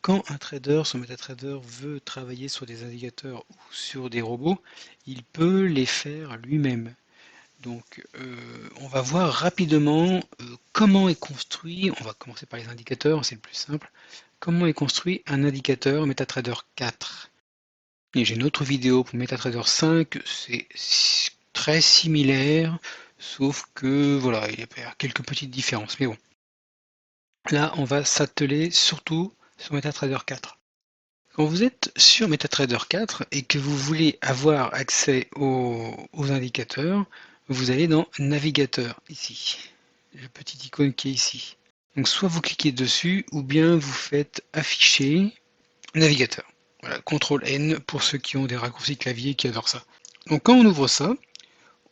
quand un trader sur MetaTrader veut travailler sur des indicateurs ou sur des robots, il peut les faire lui-même. Donc on va voir rapidement comment est construit, on va commencer par les indicateurs, c'est le plus simple, comment est construit un indicateur MetaTrader 4. Et j'ai une autre vidéo pour MetaTrader 5, c'est très similaire, sauf que voilà, il y a quelques petites différences, mais bon. Là, on va s'atteler surtout sur MetaTrader 4. Quand vous êtes sur MetaTrader 4 et que vous voulez avoir accès aux indicateurs, vous allez dans Navigateur, ici, le petit icône qui est ici. Donc soit vous cliquez dessus, ou bien vous faites Afficher, Navigateur. Voilà, CTRL-N pour ceux qui ont des raccourcis clavier qui adorent ça. Donc quand on ouvre ça,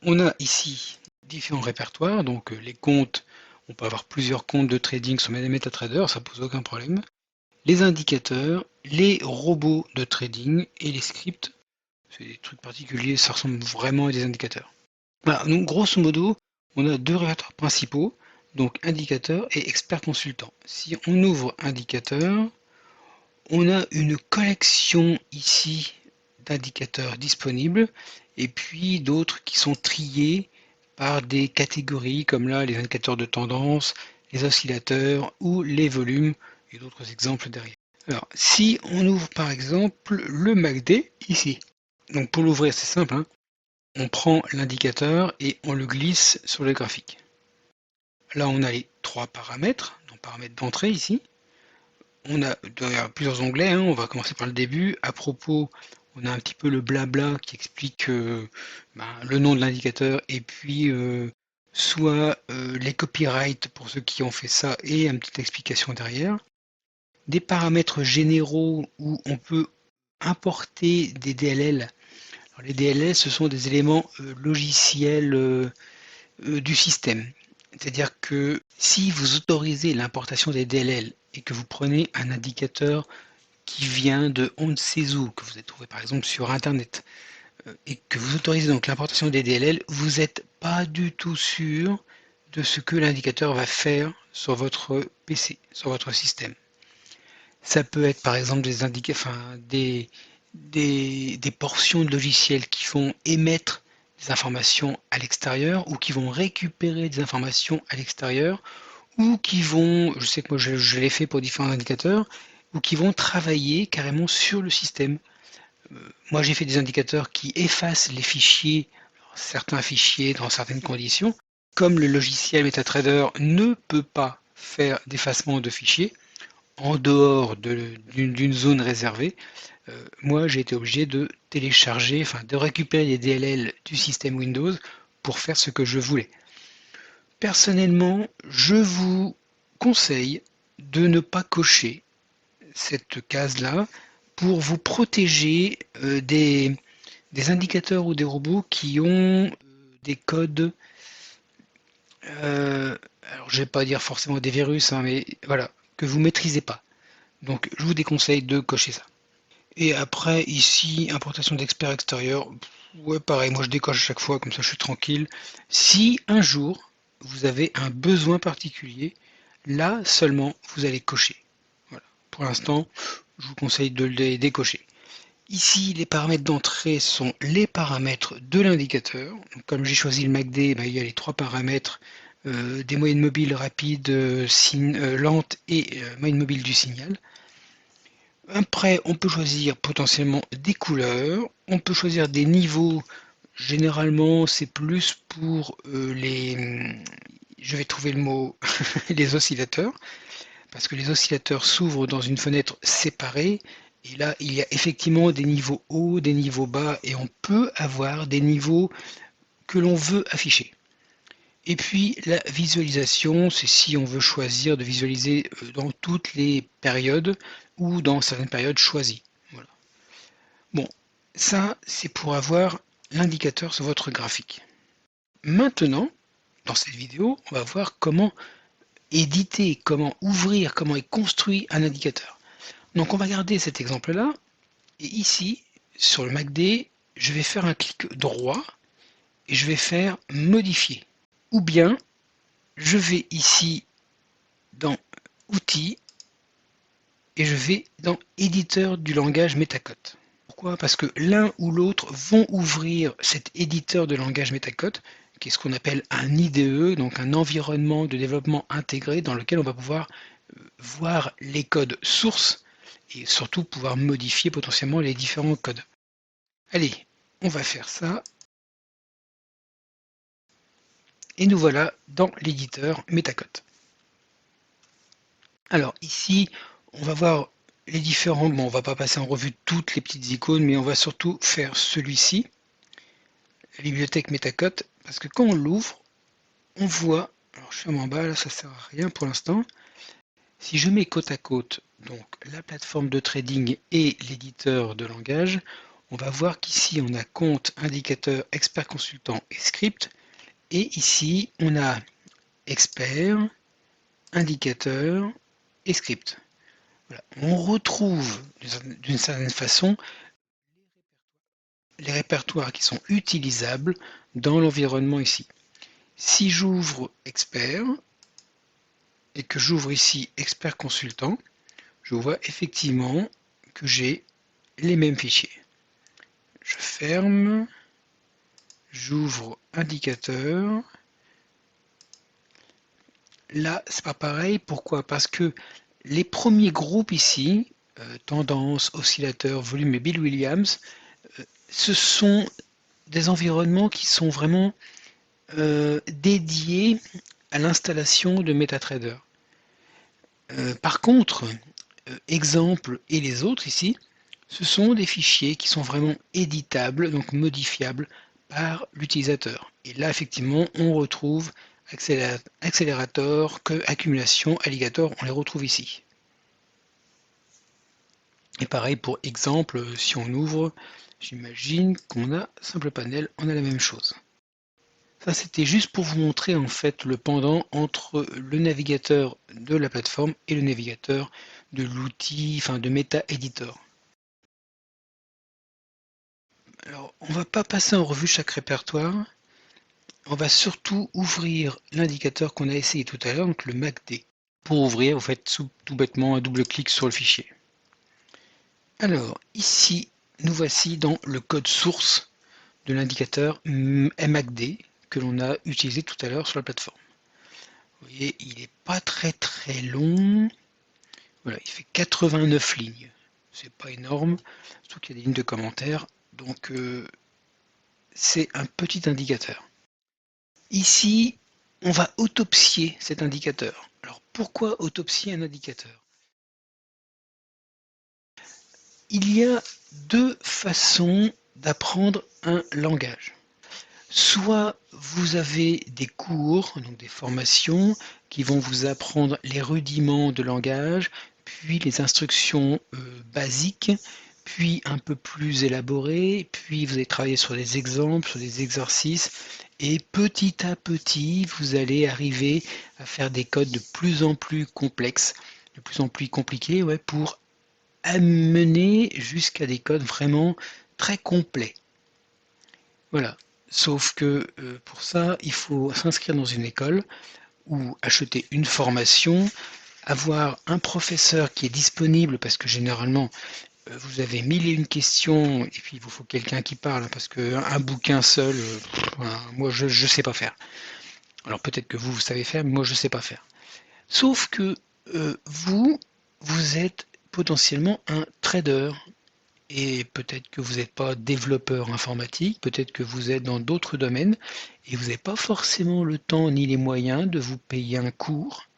on a ici différents répertoires, donc les comptes, on peut avoir plusieurs comptes de trading sur MetaTrader, ça pose aucun problème. Les indicateurs, les robots de trading et les scripts, c'est des trucs particuliers, ça ressemble vraiment à des indicateurs. Voilà, donc grosso modo, on a deux répertoires principaux, donc indicateur et expert consultant. Si on ouvre indicateur, on a une collection ici d'indicateurs disponibles et puis d'autres qui sont triés par des catégories comme là les indicateurs de tendance, les oscillateurs ou les volumes et d'autres exemples derrière. Alors si on ouvre par exemple le MACD ici, donc pour l'ouvrir c'est simple, hein, on prend l'indicateur et on le glisse sur le graphique. Là on a les trois paramètres, donc paramètres d'entrée ici. On a plusieurs onglets, hein. On va commencer par le début. À propos, on a un petit peu le blabla qui explique le nom de l'indicateur et puis soit les copyrights pour ceux qui ont fait ça et une petite explication derrière. Des paramètres généraux où on peut importer des DLL. Alors, les DLL, ce sont des éléments logiciels du système. C'est-à-dire que si vous autorisez l'importation des DLL et que vous prenez un indicateur qui vient de on ne sait où, que vous avez trouvé par exemple sur Internet, et que vous autorisez donc l'importation des DLL, vous n'êtes pas du tout sûr de ce que l'indicateur va faire sur votre PC, sur votre système. Ça peut être par exemple des portions de logiciels qui vont émettre des informations à l'extérieur ou qui vont récupérer des informations à l'extérieur ou qui vont, je sais que moi je l'ai fait pour différents indicateurs, ou qui vont travailler carrément sur le système. Moi j'ai fait des indicateurs qui effacent les fichiers, certains fichiers dans certaines conditions. Comme le logiciel MetaTrader ne peut pas faire d'effacement de fichiers en dehors d'une zone réservée, moi j'ai été obligé de télécharger, enfin de récupérer les DLL du système Windows pour faire ce que je voulais. Personnellement, je vous conseille de ne pas cocher cette case-là pour vous protéger des indicateurs ou des robots qui ont des codes, alors je vais pas dire forcément des virus, hein, mais voilà, que vous maîtrisez pas. Donc je vous déconseille de cocher ça. Et après, ici, importation d'experts extérieurs, ouais, pareil, moi je décoche à chaque fois, comme ça je suis tranquille. Si un jour, vous avez un besoin particulier, là seulement, vous allez cocher. Voilà. Pour l'instant, je vous conseille de les décocher. Ici, les paramètres d'entrée sont les paramètres de l'indicateur. Comme j'ai choisi le MACD, il y a les trois paramètres des moyennes mobiles rapides, lentes et moyenne mobile du signal. Après, on peut choisir potentiellement des couleurs, on peut choisir des niveaux. Généralement, c'est plus pour je vais trouver le mot, les oscillateurs, parce que les oscillateurs s'ouvrent dans une fenêtre séparée, et là, il y a effectivement des niveaux hauts, des niveaux bas, et on peut avoir des niveaux que l'on veut afficher. Et puis la visualisation, c'est si on veut choisir de visualiser dans toutes les périodes ou dans certaines périodes choisies. Voilà. Bon, ça c'est pour avoir l'indicateur sur votre graphique. Maintenant, dans cette vidéo, on va voir comment éditer, comment ouvrir, comment est construit un indicateur. Donc on va garder cet exemple-là, et ici, sur le MACD, je vais faire un clic droit, et je vais faire modifier. Ou bien, je vais ici dans Outils, et je vais dans éditeur du langage MetaCode. Pourquoi? Parce que l'un ou l'autre vont ouvrir cet éditeur de langage MetaCode, qui est ce qu'on appelle un IDE, donc un environnement de développement intégré dans lequel on va pouvoir voir les codes sources et surtout pouvoir modifier potentiellement les différents codes. Allez, on va faire ça. Et nous voilà dans l'éditeur MetaCode. Alors ici, on va voir les différents, bon on va pas passer en revue toutes les petites icônes, mais on va surtout faire celui-ci, la bibliothèque MetaCode, parce que quand on l'ouvre, on voit, alors je ferme en bas, là ça sert à rien pour l'instant, si je mets côte à côte donc la plateforme de trading et l'éditeur de langage, on va voir qu'ici on a compte, indicateur, expert consultant et script, et ici on a expert, indicateur et script. Voilà. On retrouve d'une certaine façon les répertoires qui sont utilisables dans l'environnement ici. Si j'ouvre expert et que j'ouvre ici expert consultant, je vois effectivement que j'ai les mêmes fichiers. Je ferme, j'ouvre indicateur. Là, c'est pas pareil. Pourquoi? Parce que les premiers groupes ici, tendance, oscillateur, volume et Bill Williams, ce sont des environnements qui sont vraiment dédiés à l'installation de MetaTrader. Par contre, exemple et les autres ici, ce sont des fichiers qui sont vraiment éditables, donc modifiables par l'utilisateur. Et là, effectivement, on retrouve accélérateur, accumulation, alligator, on les retrouve ici. Et pareil pour exemple, si on ouvre, j'imagine qu'on a simple panel, on a la même chose. Ça, c'était juste pour vous montrer en fait le pendant entre le navigateur de la plateforme et le navigateur de l'outil, enfin de Meta Editor. Alors, on va pas passer en revue chaque répertoire. On va surtout ouvrir l'indicateur qu'on a essayé tout à l'heure, donc le MACD. Pour ouvrir, vous faites tout bêtement un double clic sur le fichier. Alors, ici, nous voici dans le code source de l'indicateur MACD que l'on a utilisé tout à l'heure sur la plateforme. Vous voyez, il n'est pas très long. Voilà, il fait 89 lignes. C'est pas énorme, surtout qu'il y a des lignes de commentaires. Donc, c'est un petit indicateur. Ici, on va autopsier cet indicateur. Alors, pourquoi autopsier un indicateur? Il y a deux façons d'apprendre un langage. Soit vous avez des cours, donc des formations, qui vont vous apprendre les rudiments de langage, puis les instructions basiques, puis un peu plus élaborées, puis vous allez travailler sur des exemples, sur des exercices, et petit à petit, vous allez arriver à faire des codes de plus en plus complexes, de plus en plus compliqués, ouais, pour amener jusqu'à des codes vraiment très complets. Voilà. Sauf que pour ça, il faut s'inscrire dans une école ou acheter une formation, avoir un professeur qui est disponible parce que généralement vous avez mille et une questions et puis il vous faut quelqu'un qui parle parce qu'un bouquin seul, voilà, moi je ne sais pas faire. Alors peut-être que vous savez faire, mais moi je ne sais pas faire. Sauf que vous êtes potentiellement un trader. Et peut-être que vous n'êtes pas développeur informatique, peut-être que vous êtes dans d'autres domaines et vous n'avez pas forcément le temps ni les moyens de vous payer un cours,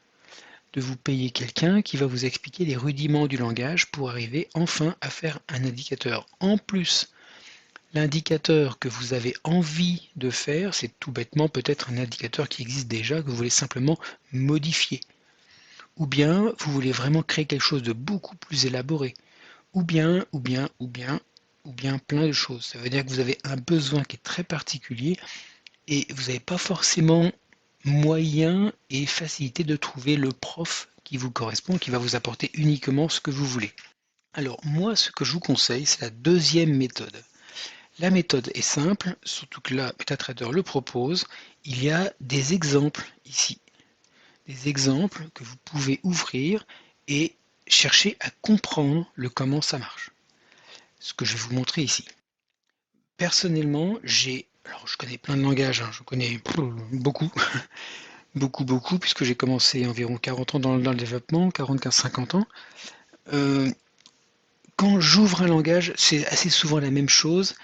de vous payer quelqu'un qui va vous expliquer les rudiments du langage pour arriver enfin à faire un indicateur. En plus, l'indicateur que vous avez envie de faire, c'est tout bêtement peut-être un indicateur qui existe déjà, que vous voulez simplement modifier. Ou bien vous voulez vraiment créer quelque chose de beaucoup plus élaboré. Ou bien plein de choses. Ça veut dire que vous avez un besoin qui est très particulier et vous n'avez pas forcément moyen et facilité de trouver le prof qui vous correspond, qui va vous apporter uniquement ce que vous voulez. Alors moi, ce que je vous conseille, c'est la deuxième méthode. La méthode est simple, surtout que là, MetaTrader le propose. Il y a des exemples ici. Des exemples que vous pouvez ouvrir et chercher à comprendre le comment ça marche. Ce que je vais vous montrer ici. Personnellement, alors je connais plein de langages, hein, je connais beaucoup, beaucoup, puisque j'ai commencé environ 40 ans dans le développement, 40-50 ans. Quand j'ouvre un langage, c'est assez souvent la même chose.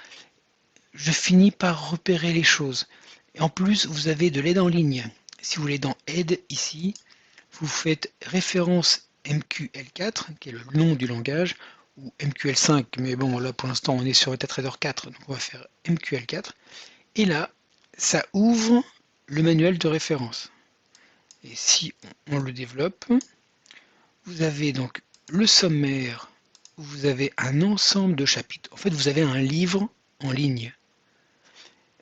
Je finis par repérer les choses. Et en plus, vous avez de l'aide en ligne. Si vous voulez, dans Aide, ici, vous faites référence MQL4, qui est le nom du langage, ou MQL5, mais bon, là pour l'instant on est sur MetaTrader 4, donc on va faire MQL4. Et là, ça ouvre le manuel de référence. Et si on le développe, vous avez donc le sommaire, où vous avez un ensemble de chapitres. En fait, vous avez un livre en ligne.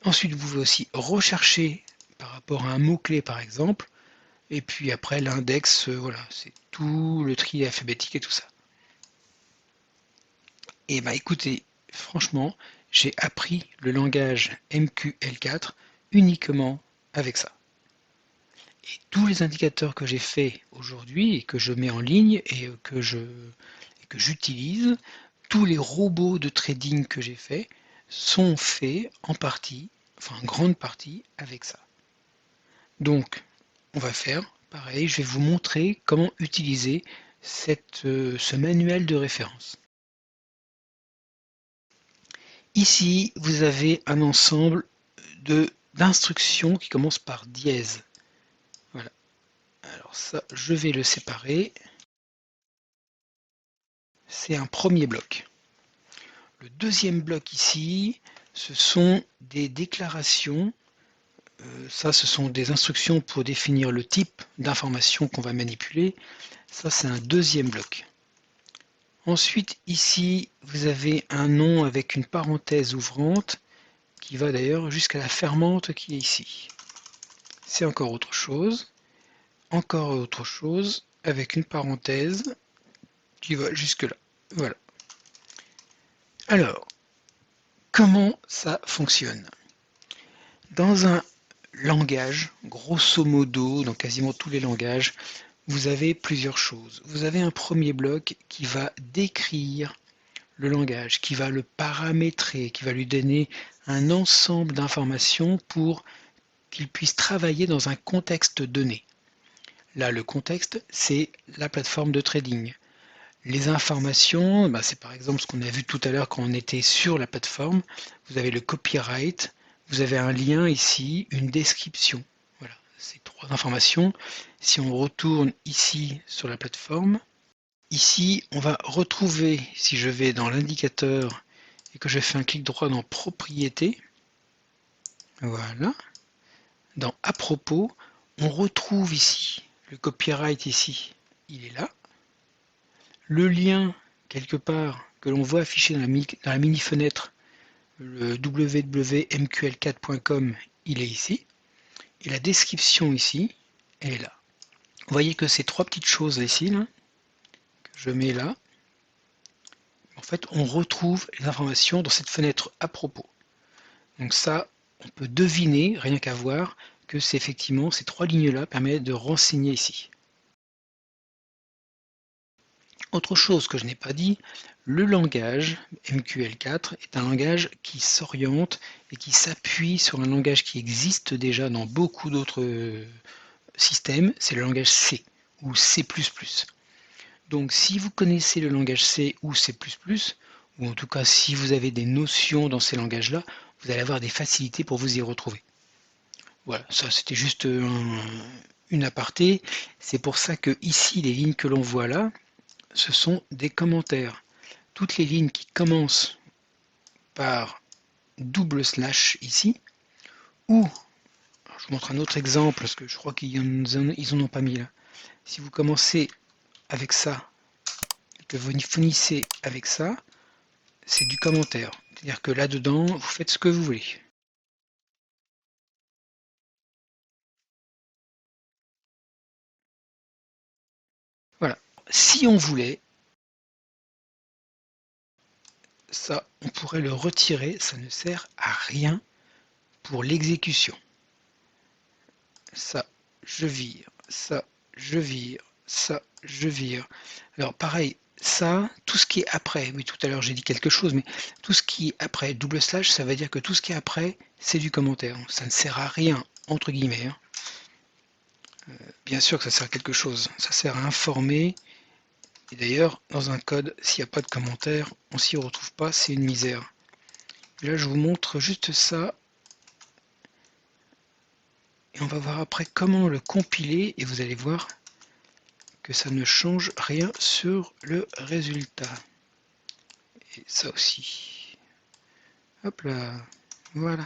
Ensuite, vous pouvez aussi rechercher par rapport à un mot-clé, par exemple. Et puis après, l'index, voilà, c'est tout le tri alphabétique et tout ça. Et bah écoutez, franchement, j'ai appris le langage MQL4 uniquement avec ça. Et tous les indicateurs que j'ai faits aujourd'hui et que je mets en ligne et que j'utilise, tous les robots de trading que j'ai faits sont faits en partie, enfin en grande partie, avec ça. Donc, on va faire pareil, je vais vous montrer comment utiliser ce manuel de référence. Ici, vous avez un ensemble d'instructions qui commencent par dièse. Voilà. Alors ça, je vais le séparer. C'est un premier bloc. Le deuxième bloc ici, ce sont des déclarations. Ça, ce sont des instructions pour définir le type d'information qu'on va manipuler. Ça, c'est un deuxième bloc. Ensuite, ici, vous avez un nom avec une parenthèse ouvrante qui va d'ailleurs jusqu'à la fermante qui est ici. C'est encore autre chose avec une parenthèse qui va jusque là. Voilà. Alors, comment ça fonctionne? Dans un langage, grosso modo, dans quasiment tous les langages, vous avez plusieurs choses. Vous avez un premier bloc qui va décrire le langage, qui va le paramétrer, qui va lui donner un ensemble d'informations pour qu'il puisse travailler dans un contexte donné. Là, le contexte, c'est la plateforme de trading. Les informations, c'est par exemple ce qu'on a vu tout à l'heure quand on était sur la plateforme. Vous avez le copyright, vous avez un lien ici, une description. Voilà, ces trois informations. Si on retourne ici sur la plateforme, ici on va retrouver, si je vais dans l'indicateur et que je fais un clic droit dans propriété, voilà, dans à propos, on retrouve ici le copyright ici, il est là. Le lien, quelque part, que l'on voit affiché dans la mini-fenêtre, le www.mql4.com, il est ici. Et la description ici, elle est là. Vous voyez que ces trois petites choses ici, là, que je mets là, en fait, on retrouve les informations dans cette fenêtre à propos. Donc ça, on peut deviner, rien qu'à voir, que c'est effectivement ces trois lignes-là permettent de renseigner ici. Autre chose que je n'ai pas dit, le langage MQL4 est un langage qui s'oriente et qui s'appuie sur un langage qui existe déjà dans beaucoup d'autres systèmes, c'est le langage C ou C++. Donc si vous connaissez le langage C ou C++, ou en tout cas si vous avez des notions dans ces langages-là, vous allez avoir des facilités pour vous y retrouver. Voilà, ça c'était juste une aparté. C'est pour ça que ici, les lignes que l'on voit là, ce sont des commentaires. Toutes les lignes qui commencent par double slash ici, ou, je vous montre un autre exemple, parce que je crois qu'ils en ont pas mis là. Si vous commencez avec ça, et que vous finissez avec ça, c'est du commentaire. C'est-à-dire que là-dedans, vous faites ce que vous voulez. Voilà. Si on voulait, ça, on pourrait le retirer, ça ne sert à rien pour l'exécution. Ça, je vire, ça, je vire, ça, je vire. Alors pareil, ça, tout ce qui est après, oui tout à l'heure j'ai dit quelque chose, mais tout ce qui est après double slash, ça veut dire que tout ce qui est après, c'est du commentaire. Ça ne sert à rien, entre guillemets. Hein. Bien sûr que ça sert à quelque chose, ça sert à informer. Et d'ailleurs, dans un code, s'il n'y a pas de commentaire, on s'y retrouve pas, c'est une misère. Et là, je vous montre juste ça. Et on va voir après comment le compiler, et vous allez voir que ça ne change rien sur le résultat. Et ça aussi. Hop là, voilà.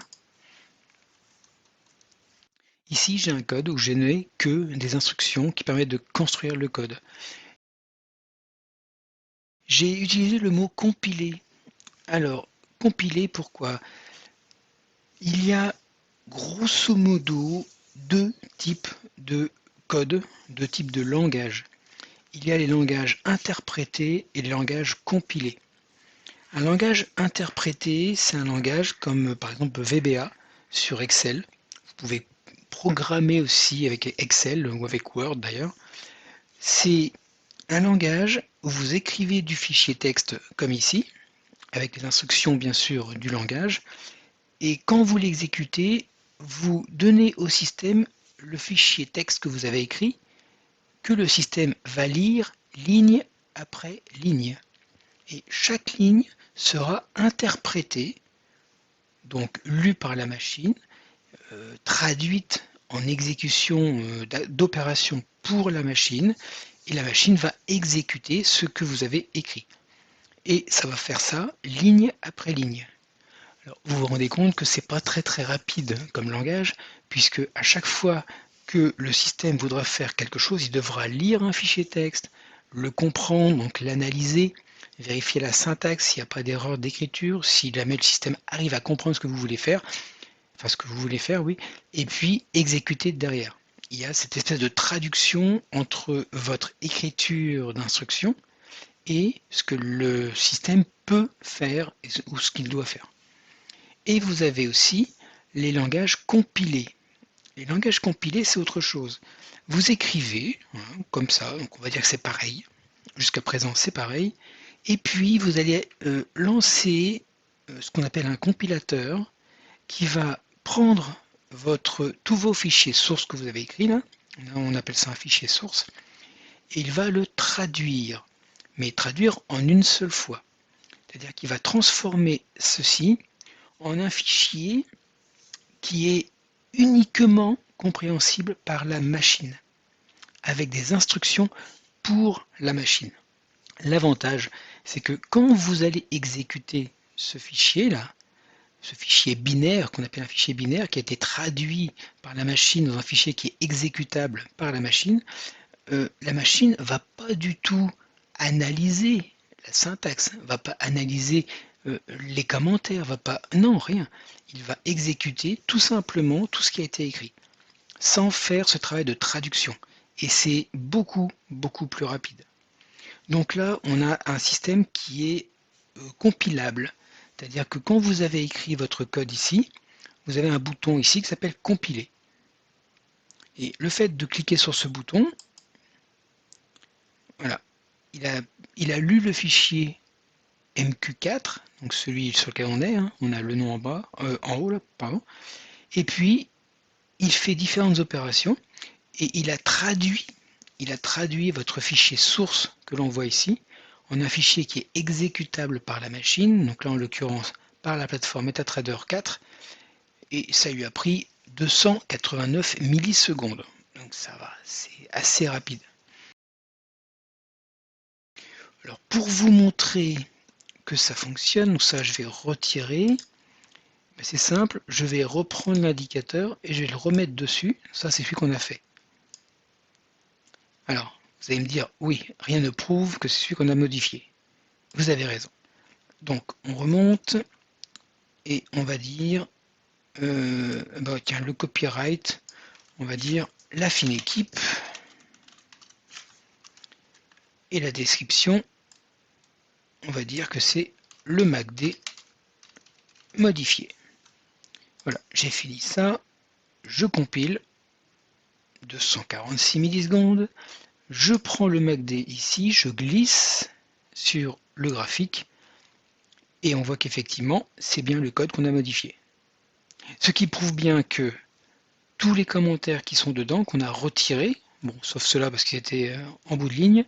Ici, j'ai un code où je n'ai que des instructions qui permettent de construire le code. J'ai utilisé le mot compiler. Alors, compiler, pourquoi? Il y a grosso modo deux types de code, deux types de langage. Il y a les langages interprétés et les langages compilés. Un langage interprété, c'est un langage comme par exemple VBA sur Excel. Vous pouvez programmer aussi avec Excel ou avec Word d'ailleurs. C'est un langage où vous écrivez du fichier texte comme ici, avec les instructions bien sûr du langage, et quand vous l'exécutez, vous donnez au système le fichier texte que vous avez écrit, que le système va lire ligne après ligne. Et chaque ligne sera interprétée, donc lue par la machine, traduite en exécution d'opérations pour la machine, et la machine va exécuter ce que vous avez écrit. Et ça va faire ça ligne après ligne. Alors, vous vous rendez compte que c'est pas très rapide comme langage, puisque à chaque fois que le système voudra faire quelque chose, il devra lire un fichier texte, le comprendre, donc l'analyser, vérifier la syntaxe s'il n'y a pas d'erreur d'écriture, si jamais le système arrive à comprendre ce que vous voulez faire, enfin ce que vous voulez faire, oui, et puis exécuter derrière. Il y a cette espèce de traduction entre votre écriture d'instruction et ce que le système peut faire ou ce qu'il doit faire. Et vous avez aussi les langages compilés. Les langages compilés, c'est autre chose. Vous écrivez, hein, comme ça, donc on va dire que c'est pareil. Jusqu'à présent, c'est pareil. Et puis, vous allez lancer ce qu'on appelle un compilateur qui va prendre tous vos fichiers sources que vous avez écrits, là on appelle ça un fichier source, et il va le traduire, mais traduire en une seule fois. C'est-à-dire qu'il va transformer ceci en un fichier qui est uniquement compréhensible par la machine, avec des instructions pour la machine. L'avantage, c'est que quand vous allez exécuter ce fichier-là, ce fichier binaire qu'on appelle un fichier binaire qui a été traduit par la machine dans un fichier qui est exécutable par la machine va pas du tout analyser la syntaxe, va pas analyser les commentaires, va pas, non, rien. Il va exécuter tout simplement tout ce qui a été écrit, sans faire ce travail de traduction. Et c'est beaucoup plus rapide. Donc là, on a un système qui est compilable. C'est-à-dire que quand vous avez écrit votre code ici, vous avez un bouton ici qui s'appelle compiler. Et le fait de cliquer sur ce bouton, voilà, il a lu le fichier MQ4, donc celui sur lequel on est, hein, on a le nom en bas, en haut là, pardon, et puis il fait différentes opérations et il a traduit votre fichier source que l'on voit ici en un fichier qui est exécutable par la machine, donc là en l'occurrence par la plateforme MetaTrader 4, et ça lui a pris 289 millisecondes. Donc ça va, c'est assez rapide. Alors pour vous montrer que ça fonctionne, donc ça je vais retirer, c'est simple, je vais reprendre l'indicateur et je vais le remettre dessus, ça c'est celui qu'on a fait. Alors, vous allez me dire, oui, rien ne prouve que c'est celui qu'on a modifié. Vous avez raison. Donc on remonte et on va dire, tiens, le copyright, on va dire la fine équipe et la description, on va dire que c'est le MACD modifié. Voilà, j'ai fini ça, je compile, 246 millisecondes, Je prends le MACD ici, je glisse sur le graphique et on voit qu'effectivement c'est bien le code qu'on a modifié. Ce qui prouve bien que tous les commentaires qui sont dedans, qu'on a retirés, bon, sauf ceux-là parce qu'ils étaient en bout de ligne,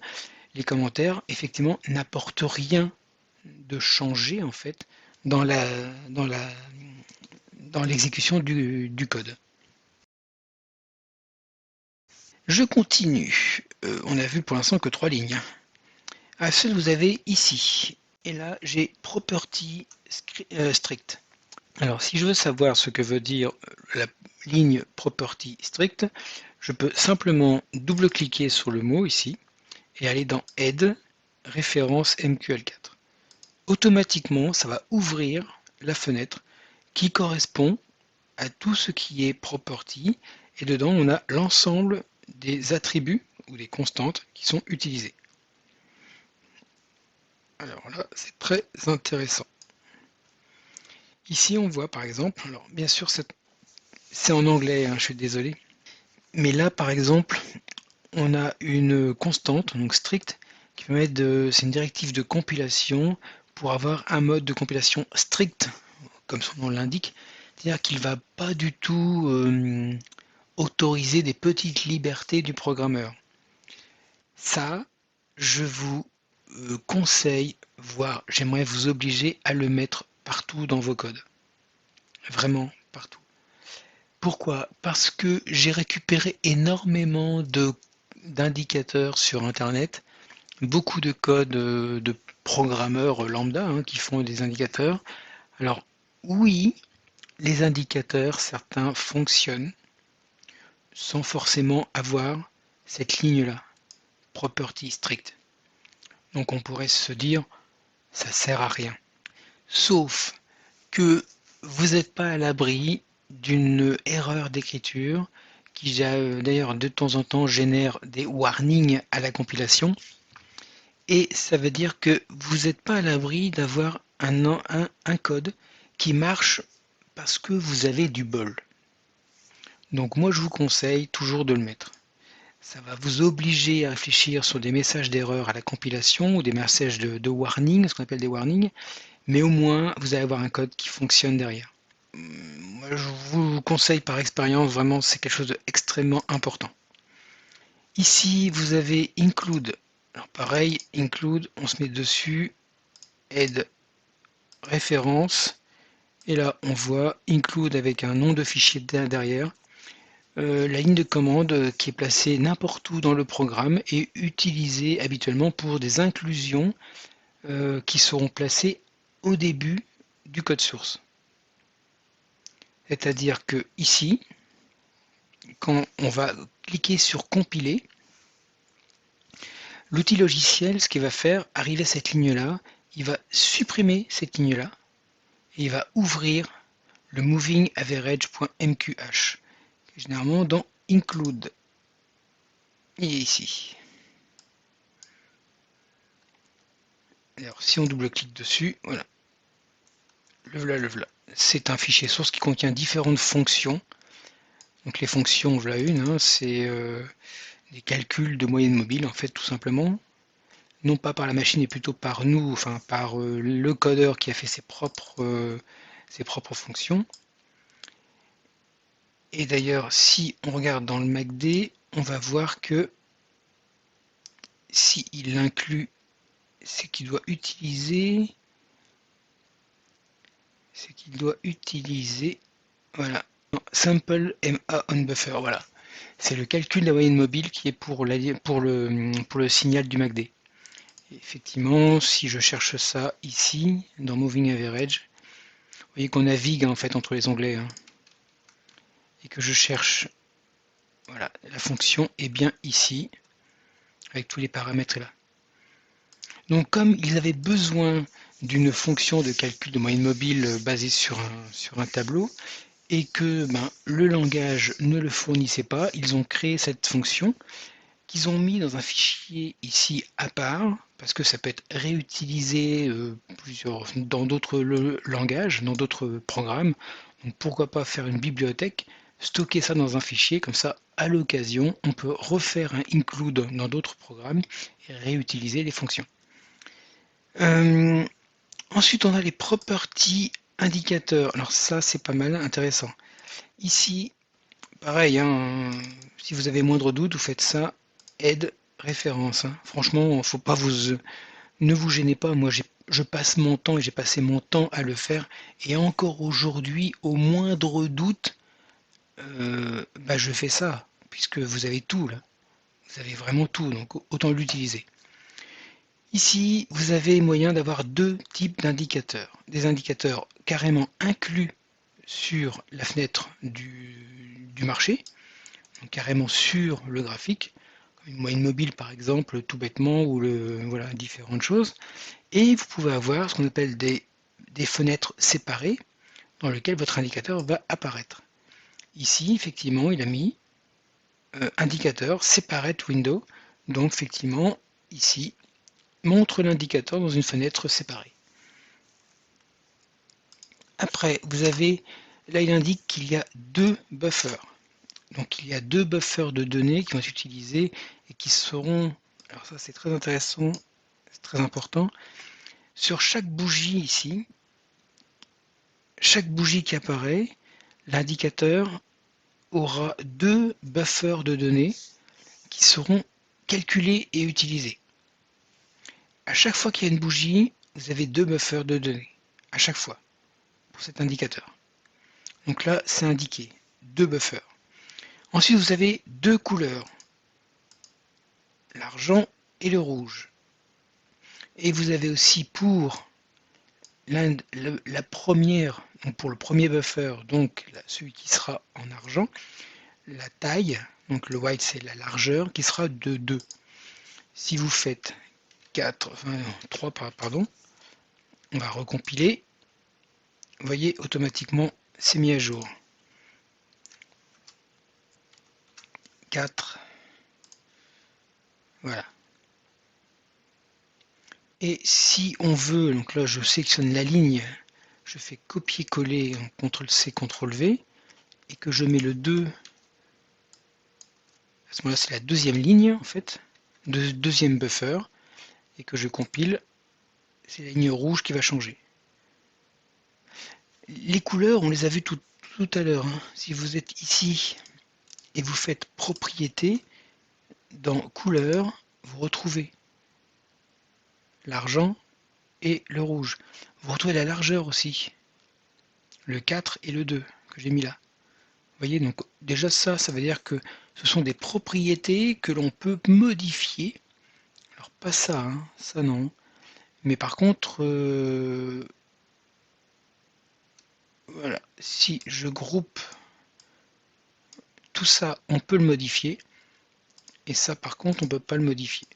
les commentaires effectivement n'apportent rien de changé en fait dans l'exécution du code. Je continue. On a vu pour l'instant que 3 lignes. À celle que vous avez ici. Et là, j'ai property strict. Alors, si je veux savoir ce que veut dire la ligne property strict, je peux simplement double-cliquer sur le mot ici et aller dans Aide, référence MQL4. Automatiquement, ça va ouvrir la fenêtre qui correspond à tout ce qui est property et dedans on a l'ensemble des attributs ou des constantes qui sont utilisées. Alors là, c'est très intéressant. Ici, on voit par exemple, alors bien sûr c'est en anglais, hein, je suis désolé, mais là par exemple, on a une constante, donc strict, qui permet c'est une directive de compilation pour avoir un mode de compilation strict, comme son nom l'indique, c'est-à-dire qu'il ne va pas du tout autoriser des petites libertés du programmeur. Ça, je vous conseille, voire j'aimerais vous obliger à le mettre partout dans vos codes. Vraiment partout. Pourquoi? Parce que j'ai récupéré énormément d'indicateurs sur Internet, beaucoup de codes de programmeurs lambda hein, qui font des indicateurs. Alors oui, les indicateurs, certains fonctionnent sans forcément avoir cette ligne-là, property strict. Donc on pourrait se dire, ça sert à rien. Sauf que vous n'êtes pas à l'abri d'une erreur d'écriture qui d'ailleurs de temps en temps génère des warnings à la compilation. Et ça veut dire que vous n'êtes pas à l'abri d'avoir un code qui marche parce que vous avez du bol. Donc moi je vous conseille toujours de le mettre. Ça va vous obliger à réfléchir sur des messages d'erreur à la compilation ou des messages de warning, ce qu'on appelle des warnings, mais au moins vous allez avoir un code qui fonctionne derrière. Moi, je vous conseille par expérience, vraiment c'est quelque chose d'extrêmement important. Ici vous avez include. Alors pareil, include, on se met dessus, aide référence, et là on voit include avec un nom de fichier derrière. La ligne de commande qui est placée n'importe où dans le programme est utilisée habituellement pour des inclusions qui seront placées au début du code source. C'est-à-dire que ici, quand on va cliquer sur compiler, l'outil logiciel, ce qu'il va faire, arriver à cette ligne-là, il va supprimer cette ligne-là et il va ouvrir le movingaverage.mqh, généralement dans include. Et ici. Alors si on double-clique dessus, voilà. Le voilà. C'est un fichier source qui contient différentes fonctions. Donc les fonctions, voilà une, hein, c'est des calculs de moyenne mobile en fait tout simplement. Non pas par la machine, mais plutôt par nous, enfin par le codeur qui a fait ses propres fonctions. Et d'ailleurs, si on regarde dans le MACD, on va voir que s'il inclut, c'est qu'il doit utiliser, voilà, sample MA on buffer, voilà. C'est le calcul de la moyenne mobile qui est pour le signal du MACD. Et effectivement, si je cherche ça ici, dans Moving Average, vous voyez qu'on navigue en fait entre les onglets, hein, et que je cherche, voilà, la fonction est bien ici, avec tous les paramètres là. Donc comme ils avaient besoin d'une fonction de calcul de moyenne mobile basée sur un tableau, et que le langage ne le fournissait pas, ils ont créé cette fonction qu'ils ont mis dans un fichier ici à part, parce que ça peut être réutilisé dans d'autres langages, dans d'autres programmes. Donc pourquoi pas faire une bibliothèque stocker ça dans un fichier, comme ça, à l'occasion, on peut refaire un include dans d'autres programmes et réutiliser les fonctions. Ensuite, on a les properties indicateurs. Alors ça, c'est pas mal intéressant. Ici, pareil, hein, si vous avez moindre doute, vous faites ça, aide, référence. Hein. Franchement, faut pas ne vous gênez pas. Moi, je passe mon temps et j'ai passé mon temps à le faire. Et encore aujourd'hui, au moindre doute, je fais ça, puisque vous avez tout là. Vous avez vraiment tout, donc autant l'utiliser. Ici, vous avez moyen d'avoir deux types d'indicateurs. Des indicateurs carrément inclus sur la fenêtre du marché, donc carrément sur le graphique, une moyenne mobile par exemple, tout bêtement, ou voilà, différentes choses. Et vous pouvez avoir ce qu'on appelle des fenêtres séparées dans lesquelles votre indicateur va apparaître. Ici, effectivement, il a mis indicateur separate window, donc effectivement, ici, montre l'indicateur dans une fenêtre séparée. Après, vous avez, là il indique qu'il y a deux buffers. Donc il y a deux buffers de données qui vont être utilisés et qui seront, alors ça c'est très intéressant, c'est très important, sur chaque bougie ici, chaque bougie qui apparaît, l'indicateur aura deux buffers de données qui seront calculés et utilisés. À chaque fois qu'il y a une bougie, vous avez deux buffers de données, à chaque fois, pour cet indicateur. Donc là, c'est indiqué, deux buffers. Ensuite, vous avez deux couleurs, l'argent et le rouge. Et vous avez aussi pour la première, donc pour le premier buffer, donc celui qui sera en argent, la taille, donc le white c'est la largeur, qui sera de 2. Si vous faites 3, pardon, on va recompiler, vous voyez, automatiquement c'est mis à jour. 4, voilà. Et si on veut, donc là je sélectionne la ligne, je fais copier-coller en CTRL-C, CTRL-V, et que je mets le 2, à ce moment-là c'est la deuxième ligne en fait, deuxième buffer, et que je compile, c'est la ligne rouge qui va changer. Les couleurs, on les a vues tout à l'heure. Hein. Si vous êtes ici et vous faites propriété, dans couleurs, vous retrouvez l'argent et le rouge. Vous retrouvez la largeur aussi, le 4 et le 2 que j'ai mis là. Vous voyez, donc déjà ça veut dire que ce sont des propriétés que l'on peut modifier. Alors pas ça, hein, ça non. Mais par contre, voilà, si je groupe tout ça, on peut le modifier. Et ça, par contre, on ne peut pas le modifier.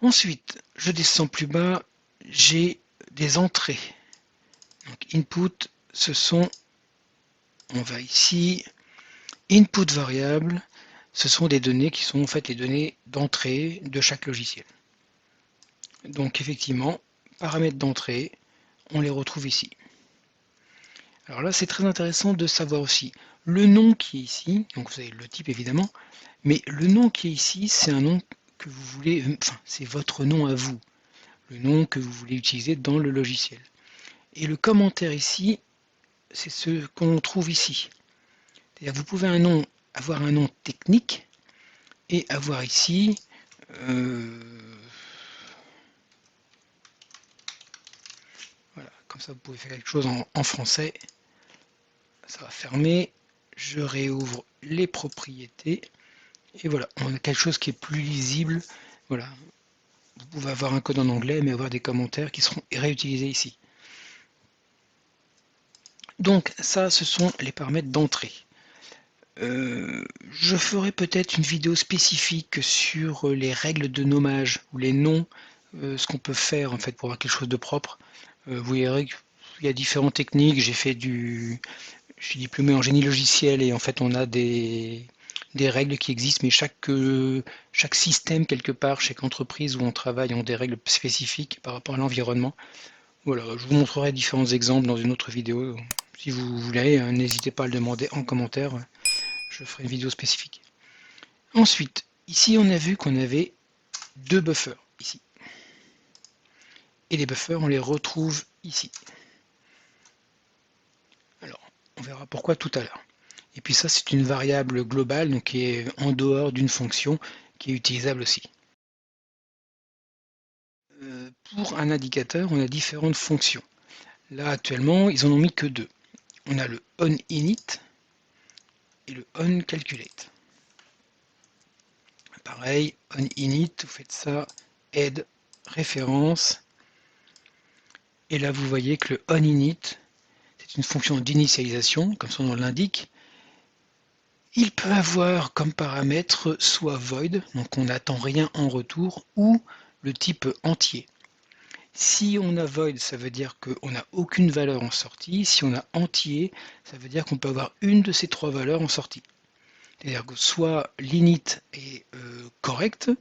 Ensuite, je descends plus bas, j'ai des entrées. Donc input, ce sont, on va ici, input variable, ce sont des données qui sont en fait les données d'entrée de chaque logiciel. Donc effectivement, paramètres d'entrée, on les retrouve ici. Alors là, c'est très intéressant de savoir aussi le nom qui est ici, donc vous avez le type évidemment, mais le nom qui est ici, c'est un nom que vous voulez, enfin, c'est votre nom à vous, le nom que vous voulez utiliser dans le logiciel. Et le commentaire ici, c'est ce qu'on trouve ici. C'est-à-dire vous pouvez avoir un nom technique et avoir ici voilà, comme ça vous pouvez faire quelque chose en français. Ça va fermer. Je réouvre les propriétés. Et voilà, on a quelque chose qui est plus lisible. Voilà. Vous pouvez avoir un code en anglais, mais avoir des commentaires qui seront réutilisés ici. Donc ça, ce sont les paramètres d'entrée. Je ferai peut-être une vidéo spécifique sur les règles de nommage ou les noms, ce qu'on peut faire en fait pour avoir quelque chose de propre. Vous verrez qu'il y a différentes techniques. Je suis diplômé en génie logiciel et en fait on a des règles qui existent, mais chaque système quelque part, chaque entreprise où on travaille ont des règles spécifiques par rapport à l'environnement. Voilà, je vous montrerai différents exemples dans une autre vidéo. Si vous voulez, n'hésitez pas à le demander en commentaire, je ferai une vidéo spécifique. Ensuite, ici on a vu qu'on avait deux buffers, ici. Et les buffers, on les retrouve ici. Alors, on verra pourquoi tout à l'heure. Et puis ça, c'est une variable globale, donc qui est en dehors d'une fonction, qui est utilisable aussi. Pour un indicateur, on a différentes fonctions. Là, actuellement, ils en ont mis que deux. On a le onInit et le onCalculate. Pareil, onInit, vous faites ça, aide, référence. Et là, vous voyez que le onInit, c'est une fonction d'initialisation, comme son nom l'indique. Il peut avoir comme paramètre soit void, donc on n'attend rien en retour, ou le type entier. Si on a void, ça veut dire qu'on n'a aucune valeur en sortie. Si on a entier, ça veut dire qu'on peut avoir une de ces trois valeurs en sortie. C'est-à-dire que soit l'init est correct,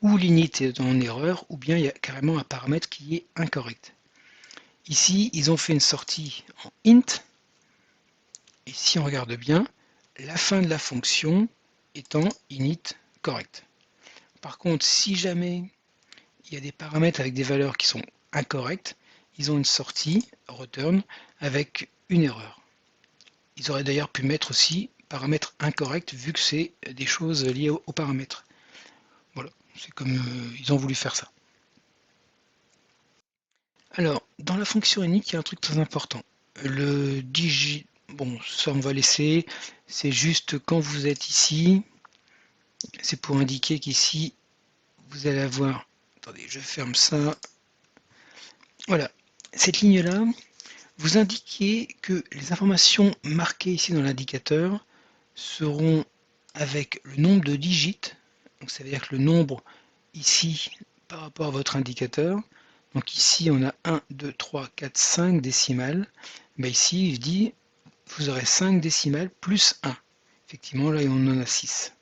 ou l'init est en erreur, ou bien il y a carrément un paramètre qui est incorrect. Ici, ils ont fait une sortie en int, et si on regarde bien, la fin de la fonction est en init correct. Par contre, si jamais il y a des paramètres avec des valeurs qui sont incorrectes, ils ont une sortie return avec une erreur. Ils auraient d'ailleurs pu mettre aussi paramètres incorrects vu que c'est des choses liées aux paramètres. Voilà, c'est comme ils ont voulu faire ça. Alors, dans la fonction init, il y a un truc très important. Le digit, bon, ça on va laisser. C'est juste quand vous êtes ici, c'est pour indiquer qu'ici, vous allez avoir... Attendez, je ferme ça. Voilà, cette ligne-là, vous indiquez que les informations marquées ici dans l'indicateur seront avec le nombre de digits, donc ça veut dire que le nombre ici par rapport à votre indicateur, donc ici on a 1, 2, 3, 4, 5 décimales, mais ici il dit vous aurez 5 décimales plus 1. Effectivement là on en a 6.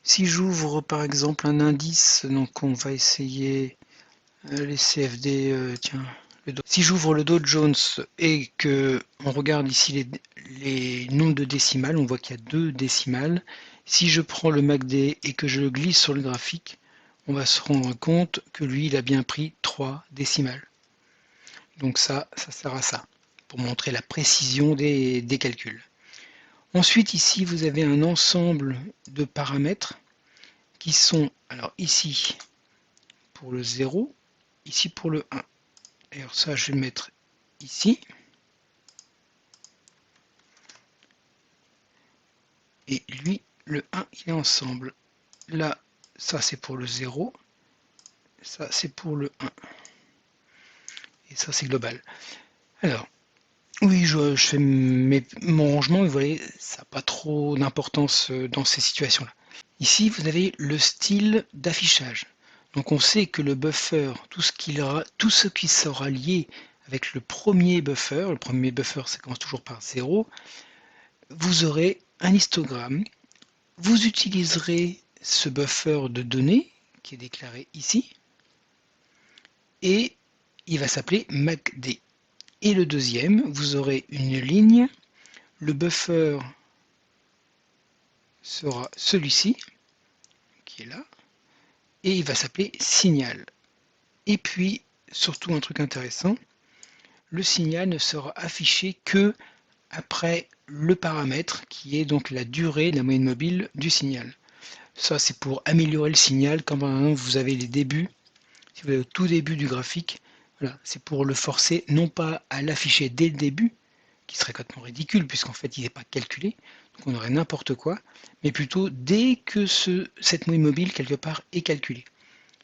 Si j'ouvre par exemple un indice, donc on va essayer les CFD, tiens, si j'ouvre le Dow Jones et que on regarde ici les nombres de décimales, on voit qu'il y a 2 décimales. Si je prends le MACD et que je le glisse sur le graphique, on va se rendre compte que lui, il a bien pris 3 décimales. Donc ça sert à ça, pour montrer la précision des calculs. Ensuite, ici, vous avez un ensemble de paramètres qui sont, alors ici, pour le 0, ici pour le 1. Alors ça, je vais le mettre ici. Et lui, le 1, il est ensemble. Là, ça c'est pour le 0. Ça c'est pour le 1. Et ça c'est global. Alors, oui, je fais mon rangement, et vous voyez, ça n'a pas trop d'importance dans ces situations-là. Ici, vous avez le style d'affichage. Donc on sait que le buffer, tout ce qui sera lié avec le premier buffer ça commence toujours par 0, vous aurez un histogramme. Vous utiliserez ce buffer de données qui est déclaré ici et il va s'appeler MACD. Et le deuxième, vous aurez une ligne, le buffer sera celui-ci qui est là et il va s'appeler signal. Et puis surtout un truc intéressant, le signal ne sera affiché que après le paramètre qui est donc la durée de la moyenne mobile du signal. Ça c'est pour améliorer le signal quand par exemple vous avez les débuts. Si vous avez au tout début du graphique, voilà, c'est pour le forcer non pas à l'afficher dès le début, qui serait complètement ridicule puisqu'en fait il n'est pas calculé, donc on aurait n'importe quoi, mais plutôt dès que cette moyenne mobile quelque part est calculée.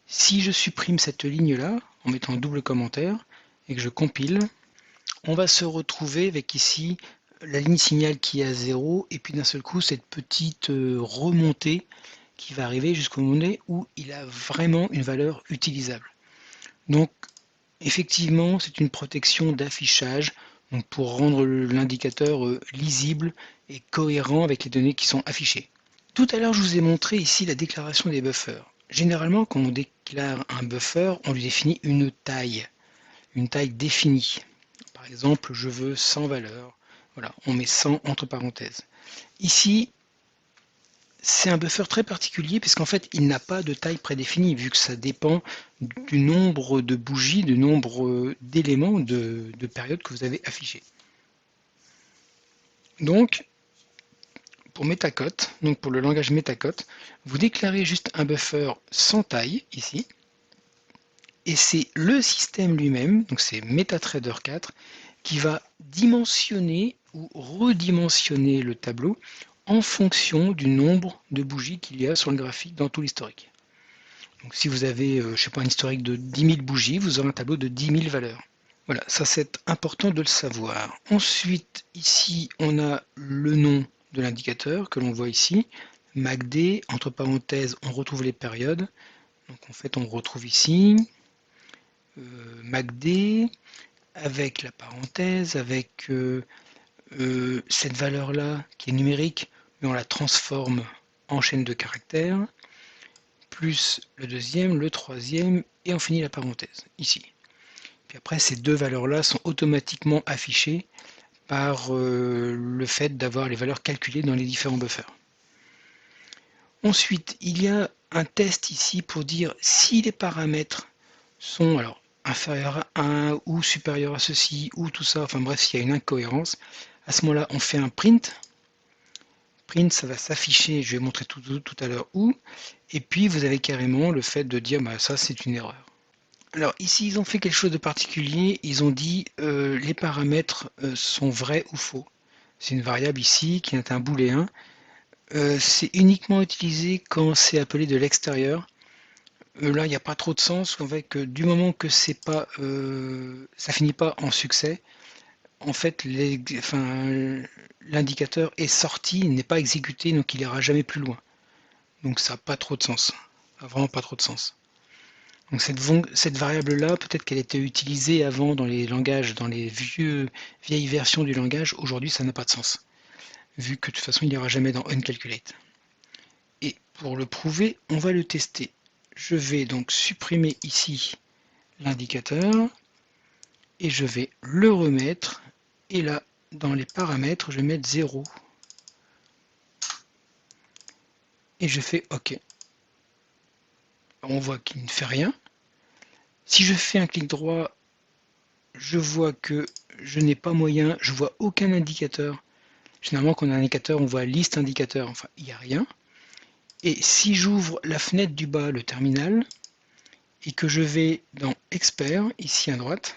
Si je supprime cette ligne-là, en mettant un double commentaire, et que je compile, on va se retrouver avec ici la ligne signal qui est à 0, et puis d'un seul coup cette petite remontée qui va arriver jusqu'au moment où il a vraiment une valeur utilisable. Donc effectivement, c'est une protection d'affichage pour rendre l'indicateur lisible et cohérent avec les données qui sont affichées. Tout à l'heure, je vous ai montré ici la déclaration des buffers. Généralement, quand on déclare un buffer, on lui définit une taille définie. Par exemple, je veux 100 valeurs, Voilà, on met 100 entre parenthèses. Ici, c'est un buffer très particulier parce qu'en fait, il n'a pas de taille prédéfinie vu que ça dépend du nombre de bougies, du nombre d'éléments de période que vous avez affiché. Donc, pour Metacode, donc pour le langage Metacode, vous déclarez juste un buffer sans taille ici, et c'est le système lui-même, donc c'est MetaTrader 4, qui va dimensionner ou redimensionner le tableau en fonction du nombre de bougies qu'il y a sur le graphique dans tout l'historique. Donc si vous avez, je sais pas, un historique de 10 000 bougies, vous aurez un tableau de 10 000 valeurs. Voilà, ça c'est important de le savoir. Ensuite, ici, on a le nom de l'indicateur que l'on voit ici. MACD, entre parenthèses, on retrouve les périodes. Donc en fait, on retrouve ici MACD avec la parenthèse, avec cette valeur-là qui est numérique, mais on la transforme en chaîne de caractères, plus le deuxième, le troisième, et on finit la parenthèse, ici. Puis après, ces deux valeurs-là sont automatiquement affichées par le fait d'avoir les valeurs calculées dans les différents buffers. Ensuite, il y a un test ici pour dire si les paramètres sont alors inférieurs à 1 ou supérieurs à ceci ou tout ça, enfin bref, s'il y a une incohérence, à ce moment-là, on fait un print. Print, ça va s'afficher, je vais montrer tout à l'heure où, et puis vous avez carrément le fait de dire bah, ça c'est une erreur. Alors ici, ils ont fait quelque chose de particulier, ils ont dit les paramètres sont vrais ou faux. C'est une variable ici qui est un booléen. C'est uniquement utilisé quand c'est appelé de l'extérieur. Là, il n'y a pas trop de sens. En fait, que du moment que c'est pas, ça finit pas en succès, en fait, l'indicateur est sorti, il n'est pas exécuté, donc il ira jamais plus loin. Donc ça n'a pas trop de sens. Ça n'a vraiment pas trop de sens. Donc cette variable-là, peut-être qu'elle était utilisée avant dans les langages, dans les vieilles versions du langage. Aujourd'hui, ça n'a pas de sens, vu que de toute façon, il n'y aura jamais dans uncalculate. Et pour le prouver, on va le tester. Je vais donc supprimer ici l'indicateur et je vais le remettre. Et là, dans les paramètres, je vais mettre 0. Et je fais OK. On voit qu'il ne fait rien. Si je fais un clic droit, je vois que je n'ai pas moyen, je vois aucun indicateur. Généralement, quand on a un indicateur, on voit liste indicateur, enfin, il n'y a rien. Et si j'ouvre la fenêtre du bas, le terminal, et que je vais dans Expert, ici à droite,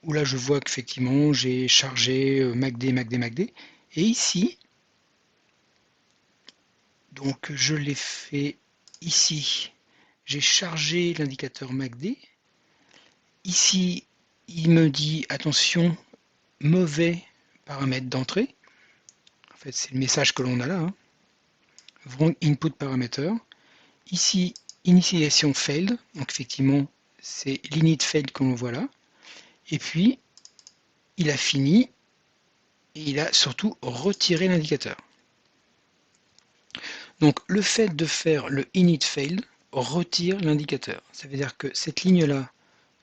où là je vois qu'effectivement j'ai chargé MACD, et ici, donc je l'ai fait ici, j'ai chargé l'indicateur MACD. Ici, il me dit attention, mauvais paramètre d'entrée. En fait, c'est le message que l'on a là. Hein. Wrong input parameter. Ici, initiation failed. Donc effectivement, c'est l'init failed que l'on voit là. Et puis, il a fini et il a surtout retiré l'indicateur. Donc le fait de faire le init failed retire l'indicateur. Ça veut dire que cette ligne-là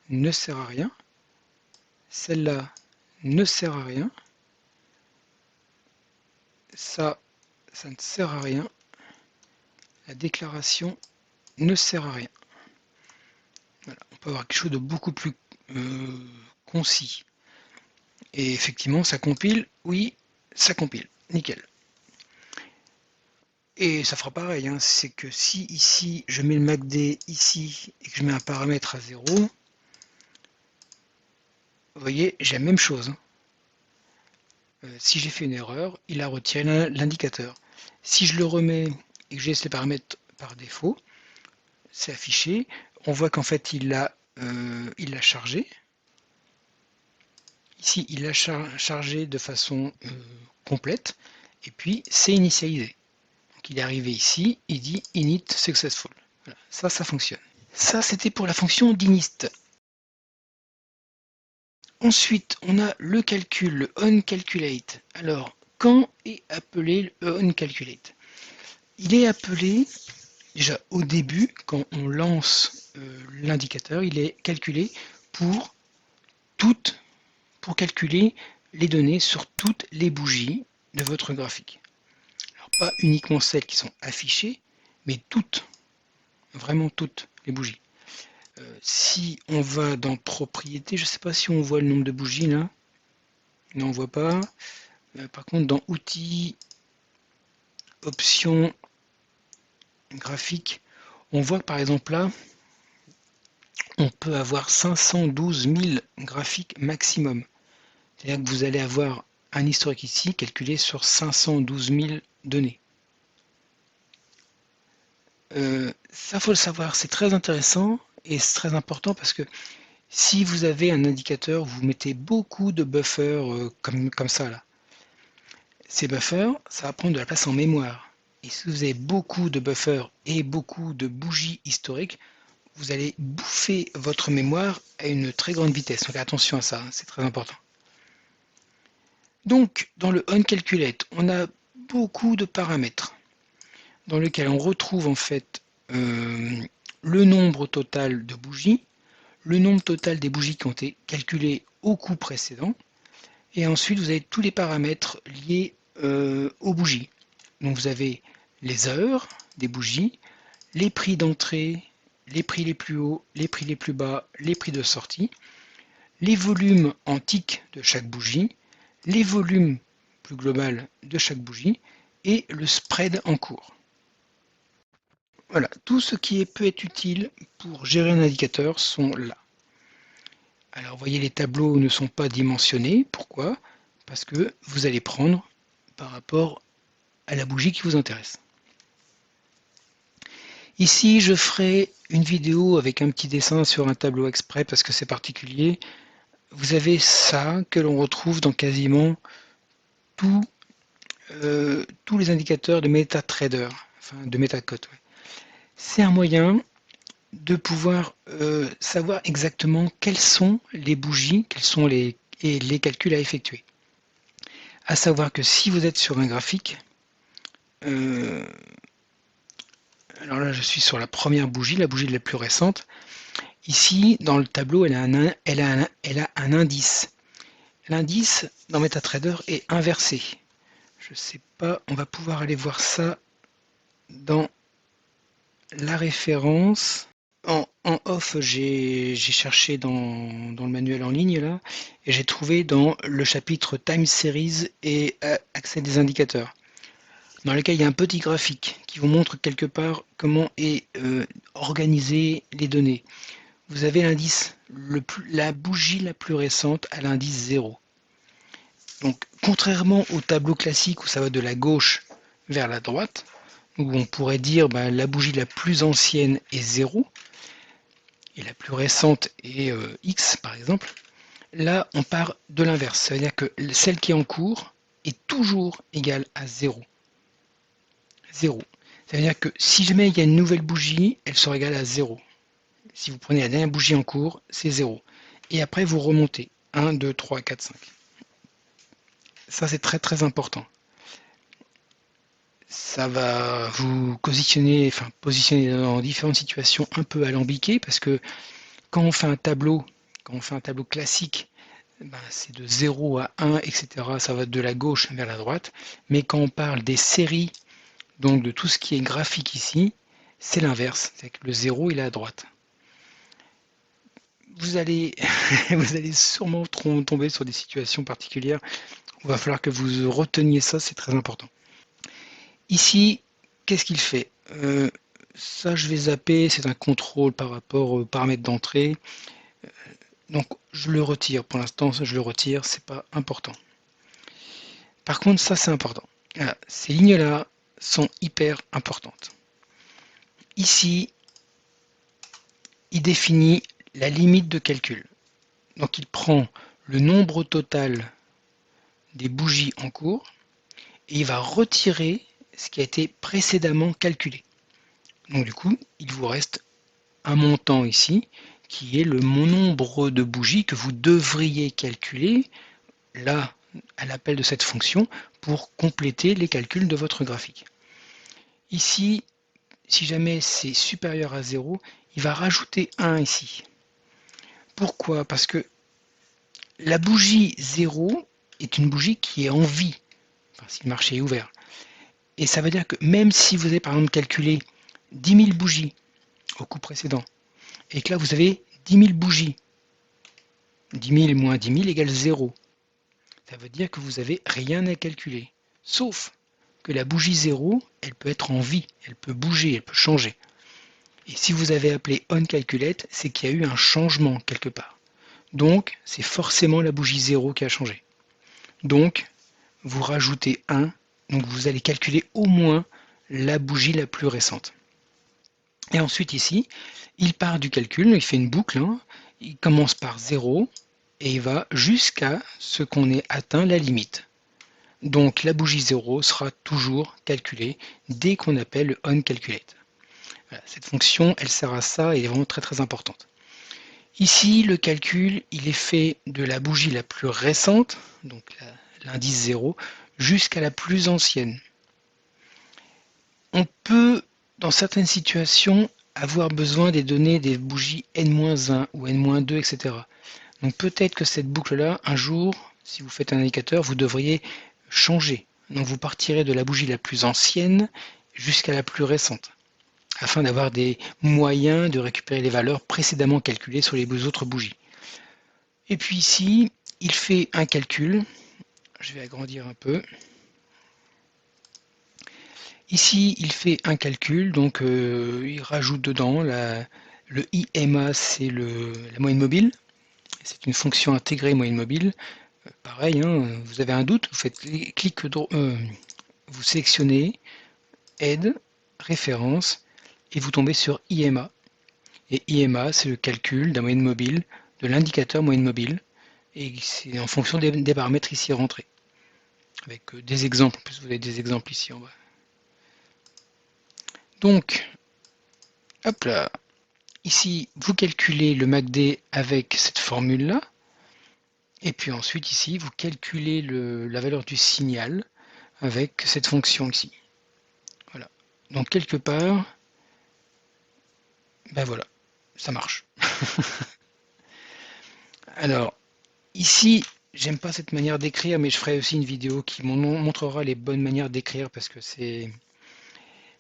ne sert à rien. Celle-là ne sert à rien. Ça ne sert à rien. La déclaration ne sert à rien. Voilà, on peut avoir quelque chose de beaucoup plus concis. Et effectivement, ça compile. Oui, ça compile. Nickel. Et ça fera pareil. Hein, c'est que si ici, je mets le MACD ici et que je mets un paramètre à 0, vous voyez, j'ai la même chose. Hein. Si j'ai fait une erreur, il a retiré l'indicateur. Si je le remets et que j'ai ces paramètres par défaut, c'est affiché. On voit qu'en fait, il l'a chargé. Ici, il l'a chargé de façon complète. Et puis, c'est initialisé. Donc, il est arrivé ici, il dit init successful. Voilà, ça fonctionne. Ça, c'était pour la fonction d'init. Ensuite, on a le calcul, le onCalculate. Alors, quand est appelé le onCalculate? Il est appelé, déjà au début, quand on lance l'indicateur, il est calculé pour calculer les données sur toutes les bougies de votre graphique. Alors, pas uniquement celles qui sont affichées, mais toutes, vraiment toutes les bougies. Si on va dans propriétés, je ne sais pas si on voit le nombre de bougies là. Non, on ne voit pas. Par contre, dans outils, options, graphiques, on voit que par exemple là, on peut avoir 512 000 graphiques maximum. C'est-à-dire que vous allez avoir un historique ici calculé sur 512 000 données. Ça, faut le savoir, c'est très intéressant et c'est très important parce que si vous avez un indicateur, vous mettez beaucoup de buffers comme ça là. Ces buffers, ça va prendre de la place en mémoire. Et si vous avez beaucoup de buffers et beaucoup de bougies historiques, vous allez bouffer votre mémoire à une très grande vitesse. Donc attention à ça, c'est très important. Donc, dans le onCalculate, on a beaucoup de paramètres dans lesquels on retrouve en fait le nombre total de bougies, le nombre total des bougies qui ont été calculées au coup précédent, et ensuite vous avez tous les paramètres liés aux bougies. Donc vous avez les heures des bougies, les prix d'entrée, les prix les plus hauts, les prix les plus bas, les prix de sortie, les volumes en ticks de chaque bougie, les volumes plus global de chaque bougie et le spread en cours. Voilà, tout ce qui peut être utile pour gérer un indicateur sont là. Alors vous voyez, les tableaux ne sont pas dimensionnés. Pourquoi? Parce que vous allez prendre par rapport à la bougie qui vous intéresse. Ici, je ferai une vidéo avec un petit dessin sur un tableau exprès parce que c'est particulier. Vous avez ça que l'on retrouve dans quasiment tous les indicateurs de MetaTrader, enfin de MetaCote. Ouais. C'est un moyen de pouvoir savoir exactement quelles sont les bougies, et les calculs à effectuer. À savoir que si vous êtes sur un graphique, alors là je suis sur la première bougie, la bougie la plus récente. Ici, dans le tableau, elle a un indice. L'indice dans MetaTrader est inversé. Je ne sais pas, on va pouvoir aller voir ça dans la référence. En off, j'ai cherché dans le manuel en ligne là, et j'ai trouvé dans le chapitre Time Series et accès des indicateurs, dans lequel il y a un petit graphique qui vous montre quelque part comment est organisées les données. Vous avez l'indice, la bougie la plus récente à l'indice 0. Donc contrairement au tableau classique où ça va de la gauche vers la droite, où on pourrait dire la bougie la plus ancienne est 0, et la plus récente est X par exemple, là on part de l'inverse. Ça veut dire que celle qui est en cours est toujours égale à 0. 0. Ça veut dire que si jamais il y a une nouvelle bougie, elle sera égale à 0. Si vous prenez la dernière bougie en cours, c'est 0. Et après vous remontez. 1, 2, 3, 4, 5. Ça c'est très très important. Ça va vous positionner dans différentes situations un peu alambiquées parce que quand on fait un tableau classique, c'est de 0 à 1, etc. Ça va de la gauche vers la droite. Mais quand on parle des séries, donc de tout ce qui est graphique ici, c'est l'inverse. C'est que le 0 il est à droite. Vous allez, vous allez sûrement tomber sur des situations particulières où il va falloir que vous reteniez ça, c'est très important. Ici, qu'est-ce qu'il fait? Ça, je vais zapper, c'est un contrôle par rapport aux paramètres d'entrée. Donc, je le retire. Pour l'instant, je le retire, c'est pas important. Par contre, ça, c'est important. Voilà, ces lignes-là sont hyper importantes. Ici, il définit la limite de calcul. Donc, il prend le nombre total des bougies en cours et il va retirer ce qui a été précédemment calculé. Donc, du coup, il vous reste un montant ici qui est le nombre de bougies que vous devriez calculer là à l'appel de cette fonction pour compléter les calculs de votre graphique. Ici, si jamais c'est supérieur à 0, il va rajouter 1 ici. Pourquoi? Parce que la bougie 0 est une bougie qui est en vie, enfin, si le marché est ouvert. Et ça veut dire que même si vous avez par exemple calculé 10 000 bougies au coup précédent, et que là vous avez 10 000 bougies, 10 000 moins 10 000 égale 0. Ça veut dire que vous n'avez rien à calculer. Sauf que la bougie 0, elle peut être en vie, elle peut bouger, elle peut changer. Et si vous avez appelé onCalculate, c'est qu'il y a eu un changement quelque part. Donc, c'est forcément la bougie 0 qui a changé. Donc, vous rajoutez 1, donc vous allez calculer au moins la bougie la plus récente. Et ensuite ici, il part du calcul, il fait une boucle, hein, il commence par 0 et il va jusqu'à ce qu'on ait atteint la limite. Donc la bougie 0 sera toujours calculée dès qu'on appelle le onCalculate. Voilà, cette fonction, elle sert à ça et elle est vraiment très très importante. Ici, le calcul, il est fait de la bougie la plus récente, donc l'indice 0, jusqu'à la plus ancienne. On peut, dans certaines situations, avoir besoin des données des bougies N-1 ou N-2, etc. Donc peut-être que cette boucle-là, un jour, si vous faites un indicateur, vous devriez changer. Donc vous partirez de la bougie la plus ancienne jusqu'à la plus récente, afin d'avoir des moyens de récupérer les valeurs précédemment calculées sur les autres bougies. Et puis ici, il fait un calcul. Je vais agrandir un peu. Ici, il fait un calcul, donc il rajoute dedans le IMA, c'est la moyenne mobile. C'est une fonction intégrée moyenne mobile. Pareil, hein, vous avez un doute, vous faites clic droit, vous sélectionnez aide, référence, et vous tombez sur IMA. Et IMA, c'est le calcul d'un moyenne mobile, de l'indicateur moyenne mobile, et c'est en fonction des paramètres ici rentrés. Avec des exemples, en plus vous avez des exemples ici en bas. Donc, hop là, ici vous calculez le MACD avec cette formule-là, et puis ensuite ici vous calculez la valeur du signal avec cette fonction ici. Voilà. Donc quelque part, ben voilà, ça marche. Alors, ici, j'aime pas cette manière d'écrire, mais je ferai aussi une vidéo qui montrera les bonnes manières d'écrire parce que c'est...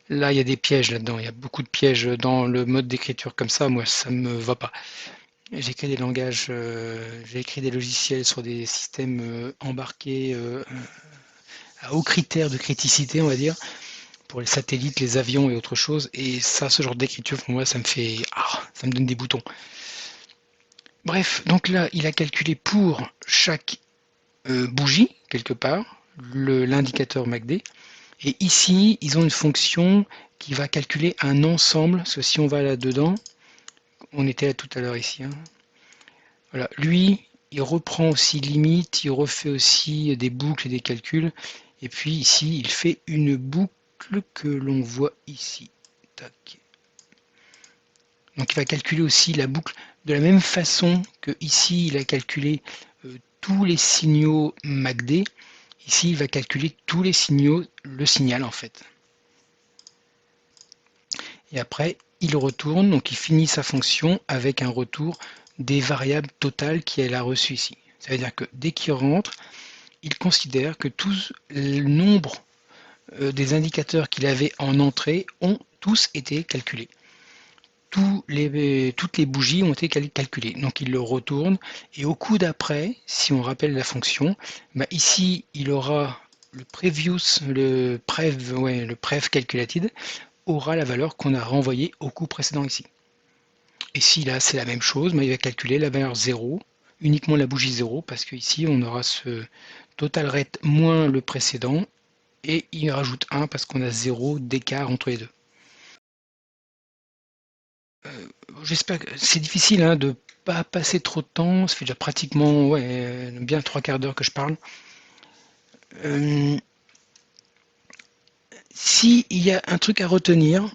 Là, il y a des pièges là-dedans, il y a beaucoup de pièges dans le mode d'écriture comme ça, moi ça me va pas. J'écris des langages, j'ai écrit des logiciels sur des systèmes embarqués à hauts critères de criticité, on va dire, pour les satellites, les avions et autre chose, et ça, ce genre d'écriture, pour moi, ça me fait... Ah, ça me donne des boutons. Bref, donc là, il a calculé pour chaque bougie, quelque part, l'indicateur MACD. Et ici, ils ont une fonction qui va calculer un ensemble, parce que si on va là-dedans, on était là tout à l'heure ici. Hein. Voilà, lui, il reprend aussi limite, il refait aussi des boucles et des calculs. Et puis ici, il fait une boucle que l'on voit ici. Tac. Donc il va calculer aussi la boucle de la même façon que ici, il a calculé tous les signaux MACD. Ici, il va calculer tous les signaux, le signal en fait. Et après, il retourne, donc il finit sa fonction avec un retour des variables totales qu'elle a reçues ici. Ça veut dire que dès qu'il rentre, il considère que tous le nombre des indicateurs qu'il avait en entrée ont tous été calculés. Toutes les bougies ont été calculées. Donc il le retourne et au coup d'après, si on rappelle la fonction, bah ici il aura le prev calculated aura la valeur qu'on a renvoyée au coup précédent ici. Et si là c'est la même chose, bah, il va calculer la valeur 0, uniquement la bougie 0, parce qu'ici on aura ce total rate moins le précédent, et il rajoute 1 parce qu'on a 0 d'écart entre les deux. J'espère que c'est difficile hein, de pas passer trop de temps, ça fait déjà pratiquement bien 3/4 d'heure que je parle. S'il y a un truc à retenir,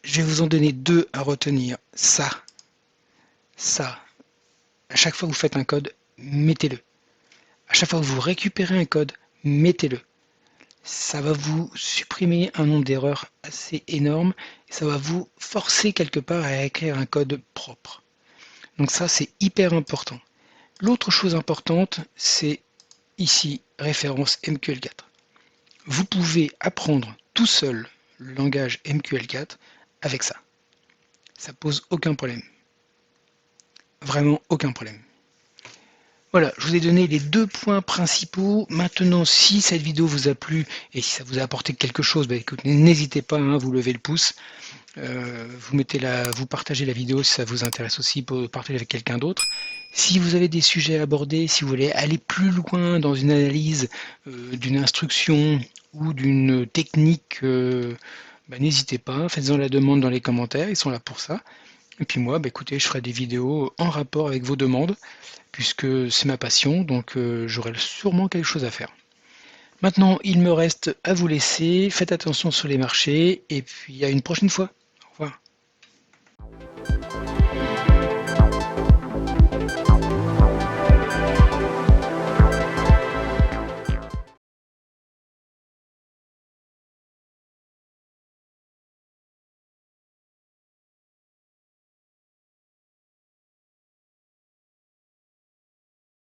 je vais vous en donner deux à retenir. Ça. À chaque fois que vous faites un code, mettez-le. À chaque fois que vous récupérez un code, mettez-le. Ça va vous supprimer un nombre d'erreurs assez énorme et ça va vous forcer quelque part à écrire un code propre. Donc ça, c'est hyper important. L'autre chose importante, c'est ici référence MQL4. Vous pouvez apprendre tout seul le langage MQL4 avec ça. Ça pose aucun problème. Vraiment aucun problème. Voilà, je vous ai donné les 2 points principaux. Maintenant, si cette vidéo vous a plu et si ça vous a apporté quelque chose, bah, écoutez, n'hésitez pas, hein, vous levez le pouce. Vous partagez la vidéo si ça vous intéresse aussi, pour partager avec quelqu'un d'autre. Si vous avez des sujets à aborder, si vous voulez aller plus loin dans une analyse d'une instruction ou d'une technique, bah, n'hésitez pas, faites-en la demande dans les commentaires, ils sont là pour ça. Et puis moi, bah, écoutez, je ferai des vidéos en rapport avec vos demandes, puisque c'est ma passion, donc j'aurai sûrement quelque chose à faire. Maintenant, il me reste à vous laisser, faites attention sur les marchés, et puis à une prochaine fois.